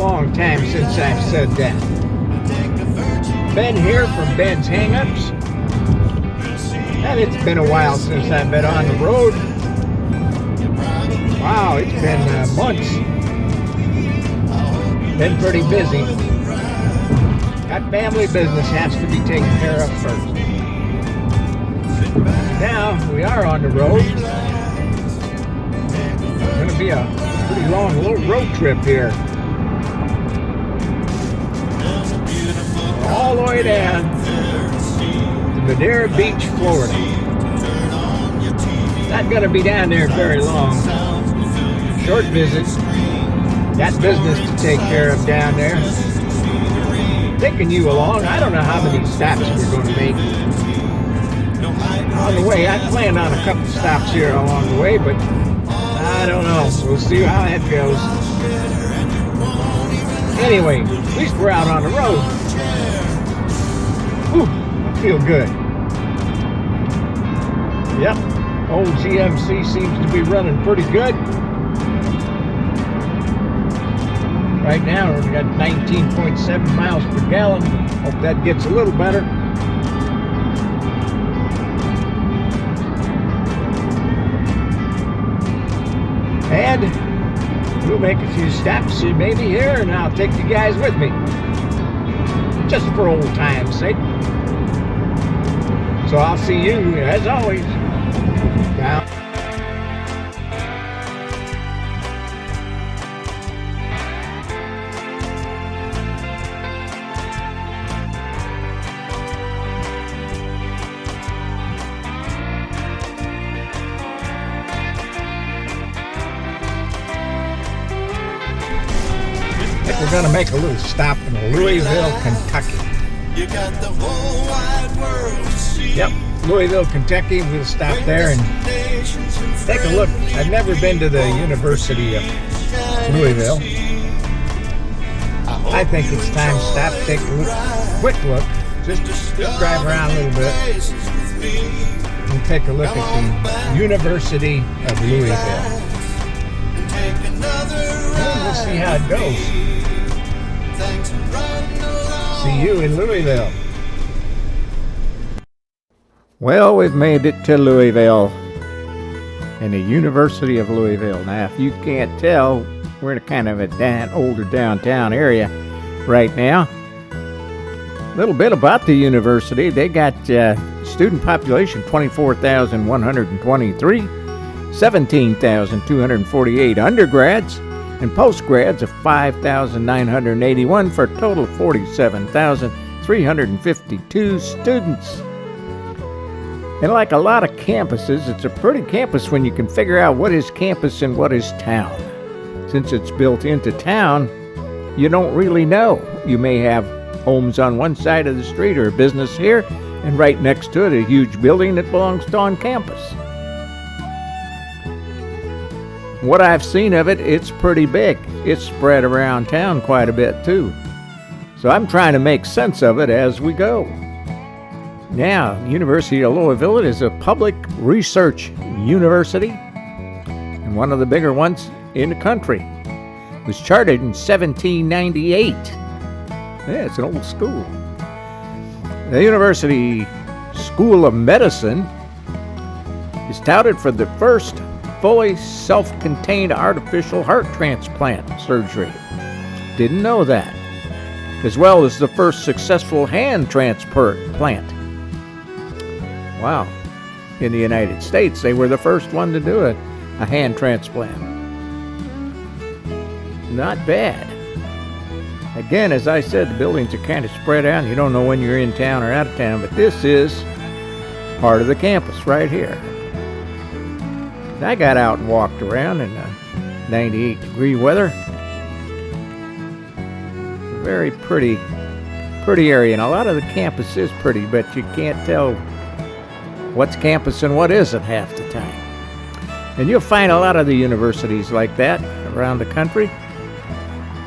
long time since I've said that. Ben here from Ben's Hang-Ups. And it's been a while since I've been on the road. Wow, it's been months. Been pretty busy. That family business has to be taken care of first. Now, we are on the road. It's going to be a pretty long road trip here. All the way down to Madeira Beach, Florida. Not going to be down there very long. Short visit. Got business to take care of down there. Taking you along. I don't know how many stops we're going to make. On the way, I planned on a couple stops here along the way, but I don't know. We'll see how that goes. Anyway, at least we're out on the road. Whew, I feel good. Yep, old GMC seems to be running pretty good. Right now, we've got 19.7 miles per gallon. Hope that gets a little better. And we'll make a few stops maybe here, and I'll take you guys with me. Just for old time's sake. So I'll see you, as always, down. We're going to make a little stop in Louisville, Kentucky. You got the whole wide world to see. Yep, Louisville, Kentucky. We'll stop there and take a look. I've never been to the University of Louisville. I think it's time to stop, take a look, quick look, just drive around a little bit and take a look at the University of Louisville. And we'll see how it goes. See you in Louisville. Well, we've made it to Louisville and the University of Louisville. Now, if you can't tell, we're in a kind of a older downtown area right now. A little bit about the university. They got student population 24,123, 17,248 undergrads, and postgrads of 5,981 for a total of 47,352 students. And like a lot of campuses, it's a pretty campus when you can figure out what is campus and what is town. Since it's built into town, you don't really know. You may have homes on one side of the street or a business here, and right next to it a huge building that belongs to on campus. What I've seen of it, it's pretty big. It's spread around town quite a bit too. So I'm trying to make sense of it as we go. Now, University of Louisville is a public research university and one of the bigger ones in the country. It was chartered in 1798. Yeah, it's an old school. The University School of Medicine is touted for the first fully self-contained artificial heart transplant surgery. Didn't know that. As well as the first successful hand transplant. Wow. In the United States, they were the first one to do a hand transplant. Not bad. Again, as I said, the buildings are kind of spread out. You don't know when you're in town or out of town, but this is part of the campus right here. I got out and walked around in 98-degree weather. Very pretty area, and a lot of the campus is pretty, but you can't tell what's campus and what isn't half the time. And you'll find a lot of the universities like that around the country.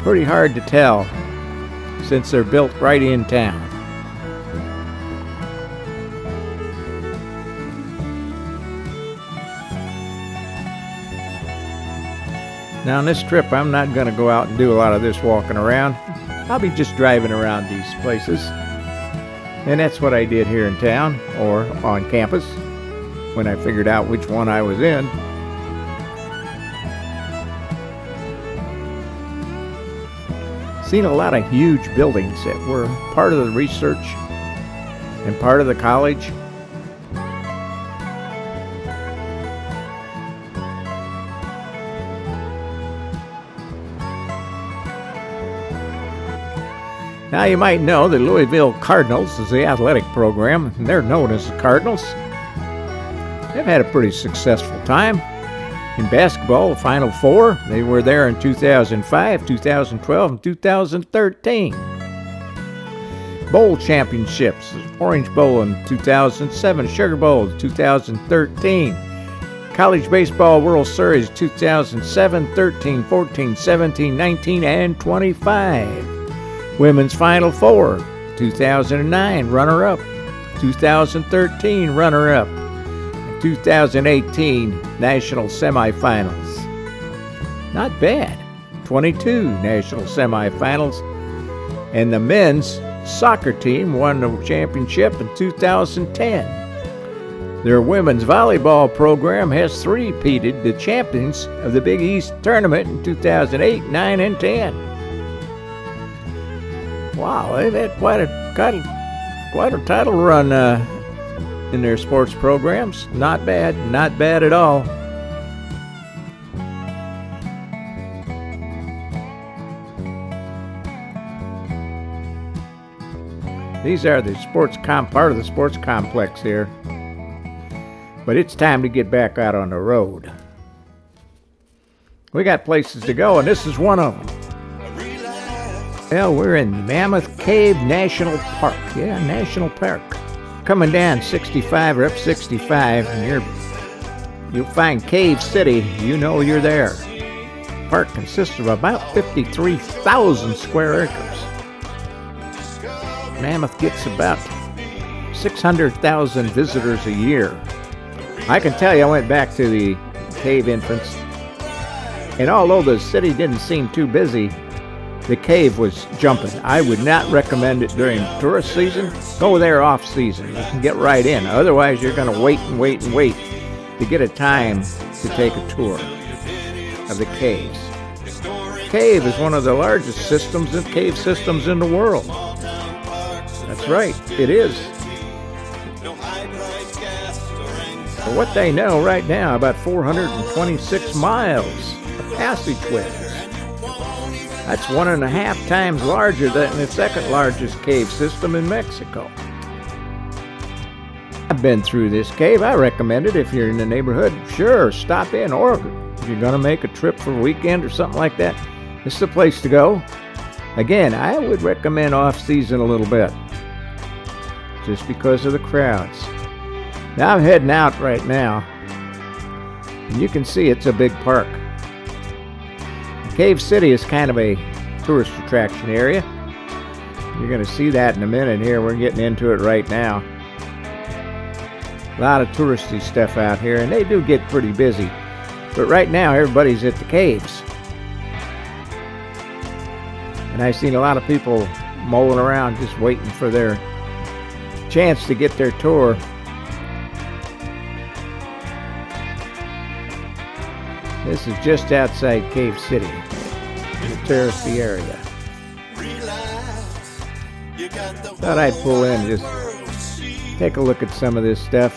Pretty hard to tell since they're built right in town. Now on this trip, I'm not going to go out and do a lot of this walking around. I'll be just driving around these places. And that's what I did here in town, or on campus, when I figured out which one I was in. Seen a lot of huge buildings that were part of the research and part of the college. Now you might know the Louisville Cardinals is the athletic program, and they're known as the Cardinals. They've had a pretty successful time. In basketball, the Final Four, they were there in 2005, 2012, and 2013. Bowl championships, Orange Bowl in 2007, Sugar Bowl in 2013. College Baseball World Series 2007, 13, 14, 17, 19, and 25. Women's Final Four, 2009, runner-up. 2013, runner-up. 2018 national semifinals. Not bad. 22 national semifinals. And the men's soccer team won the championship in 2010. Their women's volleyball program has three-peated the champions of the Big East tournament in 2008, 9, and 10. Wow, they've had quite a title run in their sports programs. Not bad at all. These are the part of the sports complex here. But it's time to get back out on the road. We got places to go, and this is one of them. Well, we're in Mammoth Cave National Park. Yeah, National Park. Coming down 65 or up 65, and you'll find Cave City. You know you're there. The park consists of about 53,000 square acres. Mammoth gets about 600,000 visitors a year. I can tell you, I went back to the cave entrance, and although the city didn't seem too busy, the cave was jumping. I would not recommend it during tourist season. Go there off season. You can get right in. Otherwise, you're going to wait to get a time to take a tour of the caves. Cave is one of the largest cave systems in the world. That's right, it is. For what they know right now, about 426 miles of passageways. That's 1.5 times larger than the second largest cave system in Mexico. I've been through this cave. I recommend it if you're in the neighborhood. Sure, stop in. Or if you're going to make a trip for a weekend or something like that, this is the place to go. Again, I would recommend off-season a little bit, just because of the crowds. Now I'm heading out right now, and you can see it's a big park. Cave City is kind of a tourist attraction area. You're going to see that in a minute here. We're getting into it right now. A lot of touristy stuff out here, and they do get pretty busy. But right now, everybody's at the caves. And I've seen a lot of people mulling around just waiting for their chance to get their tour. This is just outside Cave City, in the touristy area. Thought I'd pull in and just take a look at some of this stuff.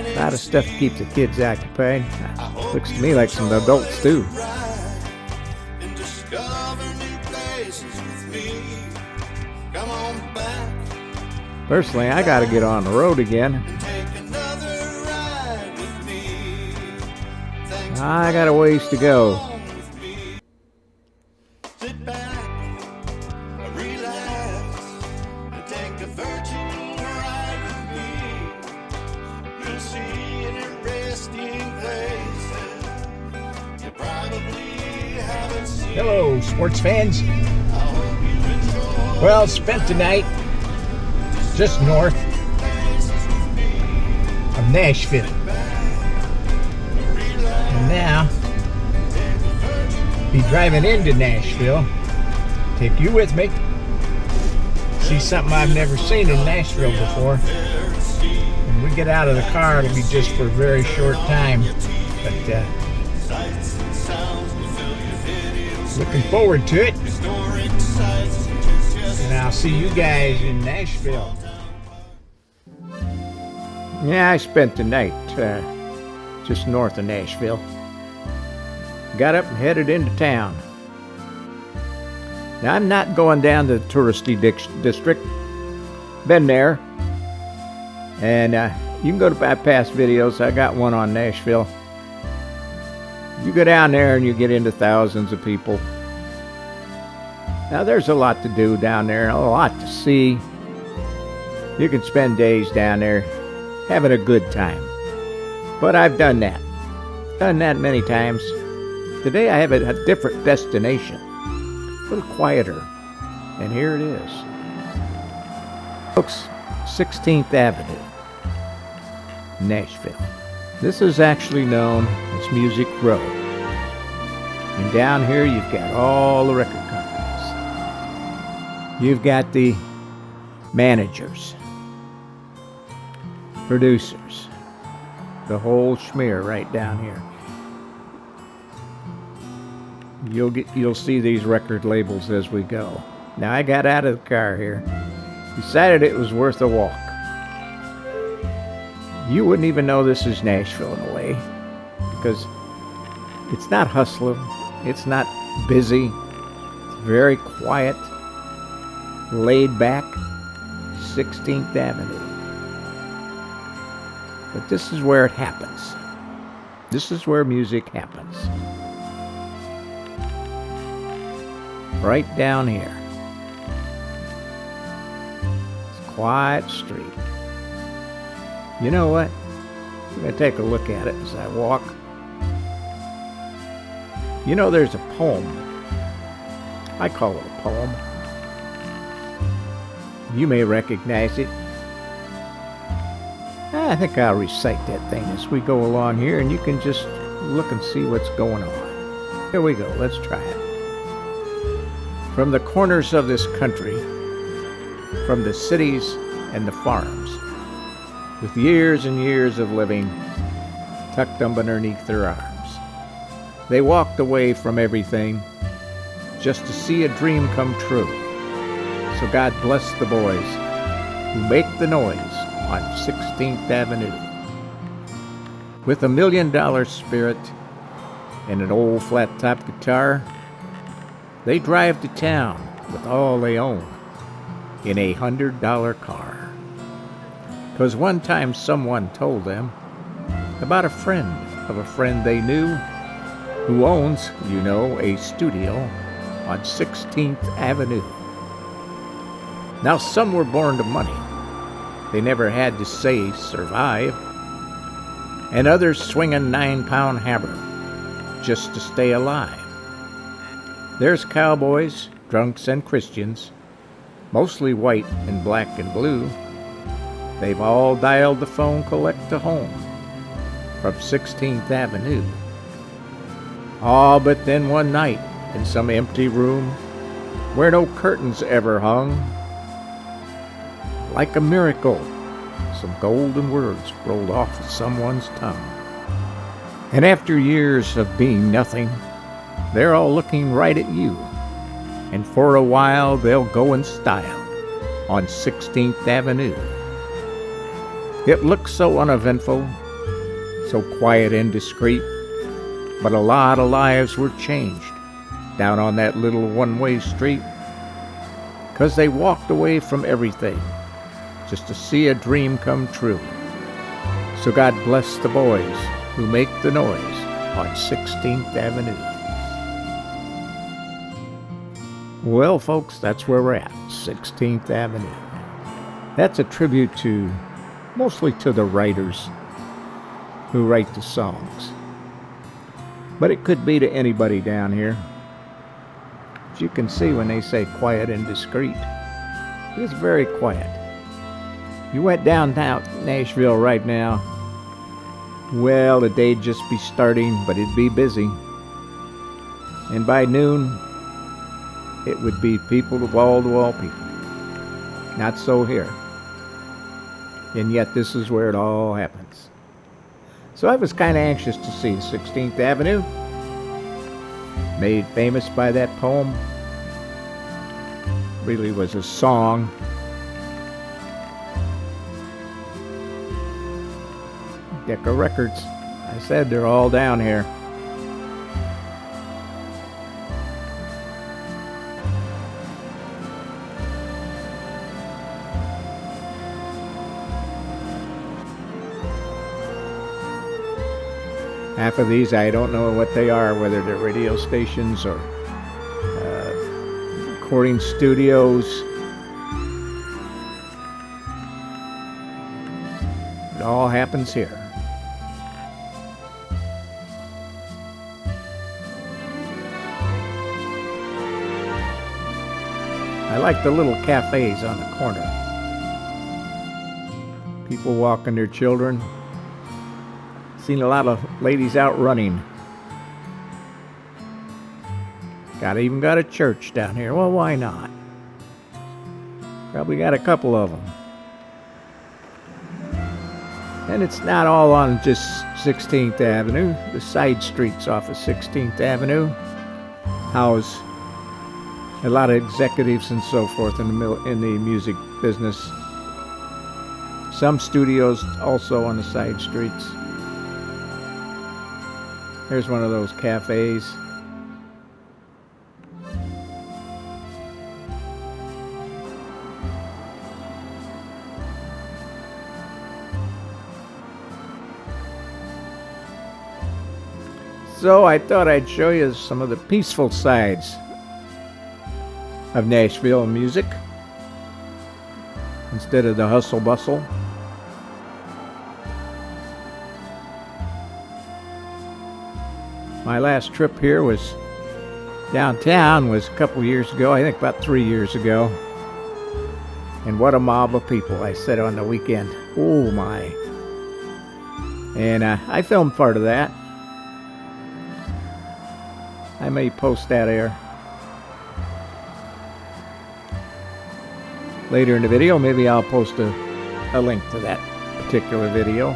A lot of stuff to keep the kids occupied. Looks to me like some adults too. Personally, I gotta get on the road again. I got a ways to go. Hello, sports fans. Well, spent the night just north of Nashville. And now, be driving into Nashville. Take you with me. See something I've never seen in Nashville before. When we get out of the car, it'll be just for a very short time. But looking forward to it. And I'll see you guys in Nashville. Yeah, I spent the night just north of Nashville. Got up and headed into town. Now, I'm not going down to the touristy district. Been there. And you can go to my past videos. I got one on Nashville. You go down there and you get into thousands of people. Now, there's a lot to do down there, a lot to see. You can spend days down there having a good time. But I've done that. Done that many times. Today I have a different destination. A little quieter. And here it is. Folks, 16th Avenue, Nashville. This is actually known as Music Row. And down here you've got all the record companies. You've got the managers, producers, the whole schmear right down here. You'll see these record labels as we go. Now, I got out of the car here, decided it was worth a walk. You wouldn't even know this is Nashville in a way, because it's not hustling, it's not busy, it's very quiet, laid back, 16th Avenue. But this is where it happens. This is where music happens. Right down here. It's a quiet street. You know what? I'm going to take a look at it as I walk. You know, there's a poem. I call it a poem. You may recognize it. I think I'll recite that thing as we go along here, and you can just look and see what's going on. Here we go. Let's try it. From the corners of this country, from the cities and the farms, with years and years of living tucked up underneath their arms, they walked away from everything just to see a dream come true. So God bless the boys who make the noise on 16th Avenue. With $1 million spirit and an old flat-top guitar, they drive to town with all they own in a $100 car. 'Cause one time someone told them about a friend of a friend they knew who owns, you know, a studio on 16th Avenue. Now, some were born to money. They never had to say survive. And others swing a 9-pound hammer just to stay alive. There's cowboys, drunks, and Christians, mostly white and black and blue. They've all dialed the phone collect to home from 16th Avenue. All but then one night in some empty room where no curtains ever hung, like a miracle, some golden words rolled off of someone's tongue. And after years of being nothing, they're all looking right at you. And for a while they'll go in style on 16th Avenue. It looks so uneventful, so quiet and discreet, but a lot of lives were changed down on that little one-way street, 'cause they walked away from everything just to see a dream come true. So God bless the boys who make the noise on 16th Avenue. Well, folks, that's where we're at, 16th Avenue. That's a tribute mostly to the writers who write the songs. But it could be to anybody down here. As you can see when they say quiet and discreet, it's very quiet. You went downtown Nashville right now, Well, the day'd just be starting, but it'd be busy. And by noon, it would be people, wall-to-wall people. Not so here. And yet this is where it all happens. So I was kind of anxious to see 16th Avenue, made famous by that poem. Really was a song. Decca Records. I said they're all down here. Half of these I don't know what they are, whether they're radio stations or recording studios. It all happens here. I like the little cafes on the corner. People walking their children. Seen a lot of ladies out running. Even got a church down here. Well, why not? Probably got a couple of them. And it's not all on just 16th Avenue. The side streets off of 16th Avenue house a lot of executives and so forth in the music business. Some studios also on the side streets. There's one of those cafes. So I thought I'd show you some of the peaceful sides of Nashville music instead of the hustle bustle. My last trip here was downtown was a couple years ago, I think about 3 years ago. And what a mob of people I said on the weekend. Oh my. And I filmed part of that. I may post that there later in the video. Maybe I'll post a link to that particular video.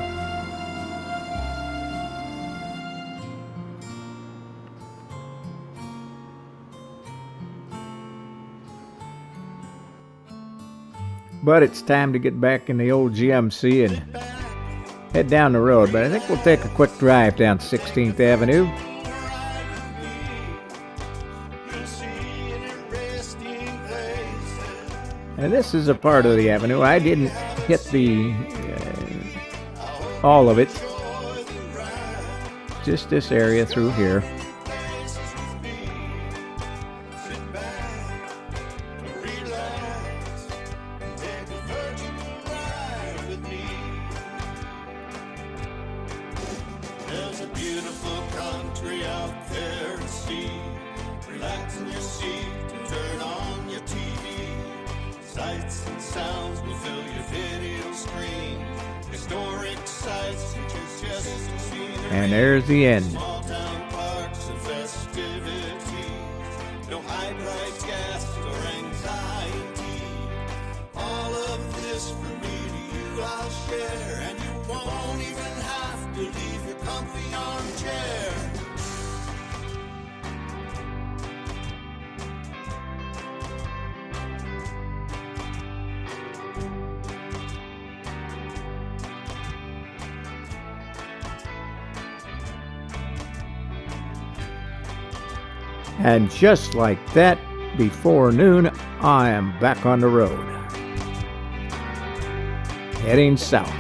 But it's time to get back in the old GMC and head down the road. But I think we'll take a quick drive down 16th Avenue. And this is a part of the avenue. I didn't hit the all of it. Just this area through here. There's a beautiful country out there to see. Relax in your seat and turn on your TV. Sights and sounds will fill your video screen. Historic sights such as just scenery. And there's the end. Small town parks and festivities. No high price gas or anxiety. All of this from me to you I'll share. And you won't even have to leave your comfy armchair. And just like that, before noon, I am back on the road. Heading south.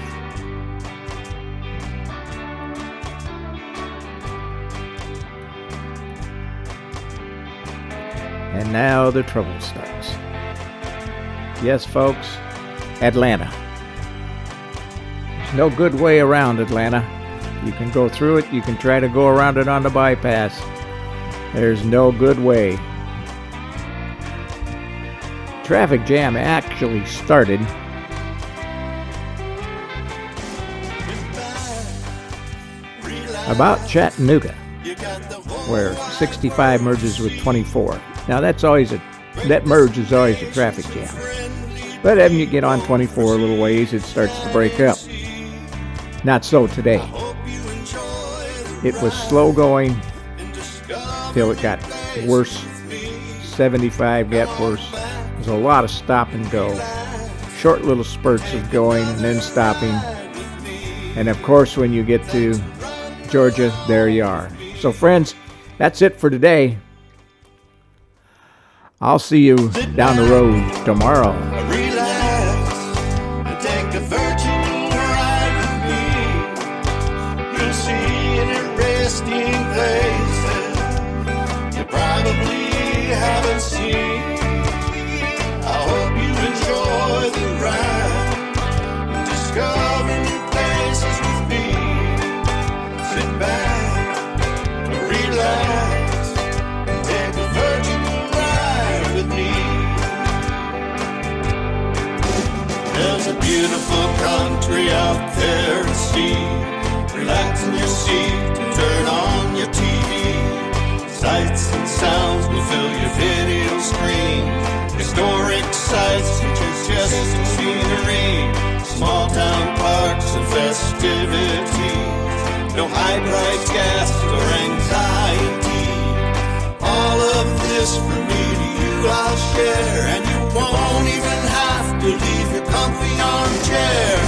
And now the trouble starts. Yes, folks, Atlanta. There's no good way around Atlanta. You can go through it, you can try to go around it on the bypass. There's no good way. Traffic jam actually started about Chattanooga, where 65 merges with 24. Now that merge is always a traffic jam. But as you get on 24 a little ways, it starts to break up. Not so today. It was slow going till it got worse. 75 got worse. There's a lot of stop and go. Short little spurts of going and then stopping. And of course, when you get to Georgia, there you are. So friends, that's it for today. I'll see you down the road tomorrow. Relax and take a virtual ride with me. You'll see interesting places you probably haven't seen. I hope you enjoy the ride, discover new places with me. Sit back, relax, and take a virtual ride with me. There's a beautiful country out there to see. Relax in your seat and turn on your TV. Sights and sounds will fill your video screen. Historic sites such as just scenery. Small town parks and festivities. No high price gas or anxiety. All of this from me to you I'll share, and you won't even have to leave your comfy armchair.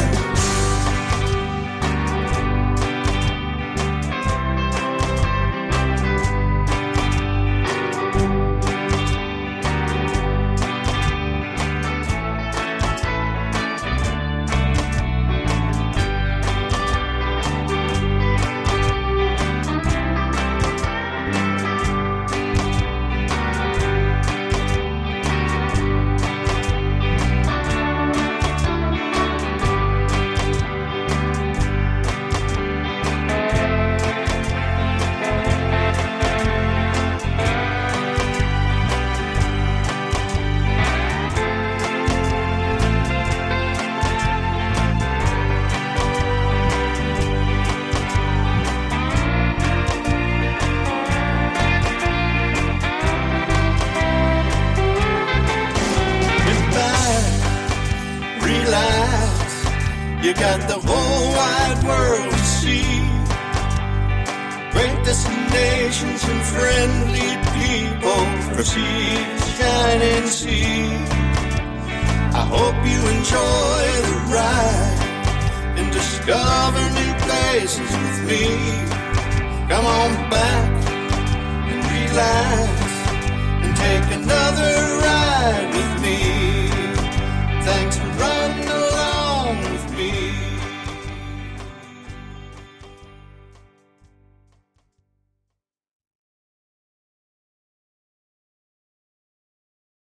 You got the whole wide world to see. Great destinations and friendly people for seas, shining sea. I hope you enjoy the ride and discover new places with me. Come on back and relax and take another ride.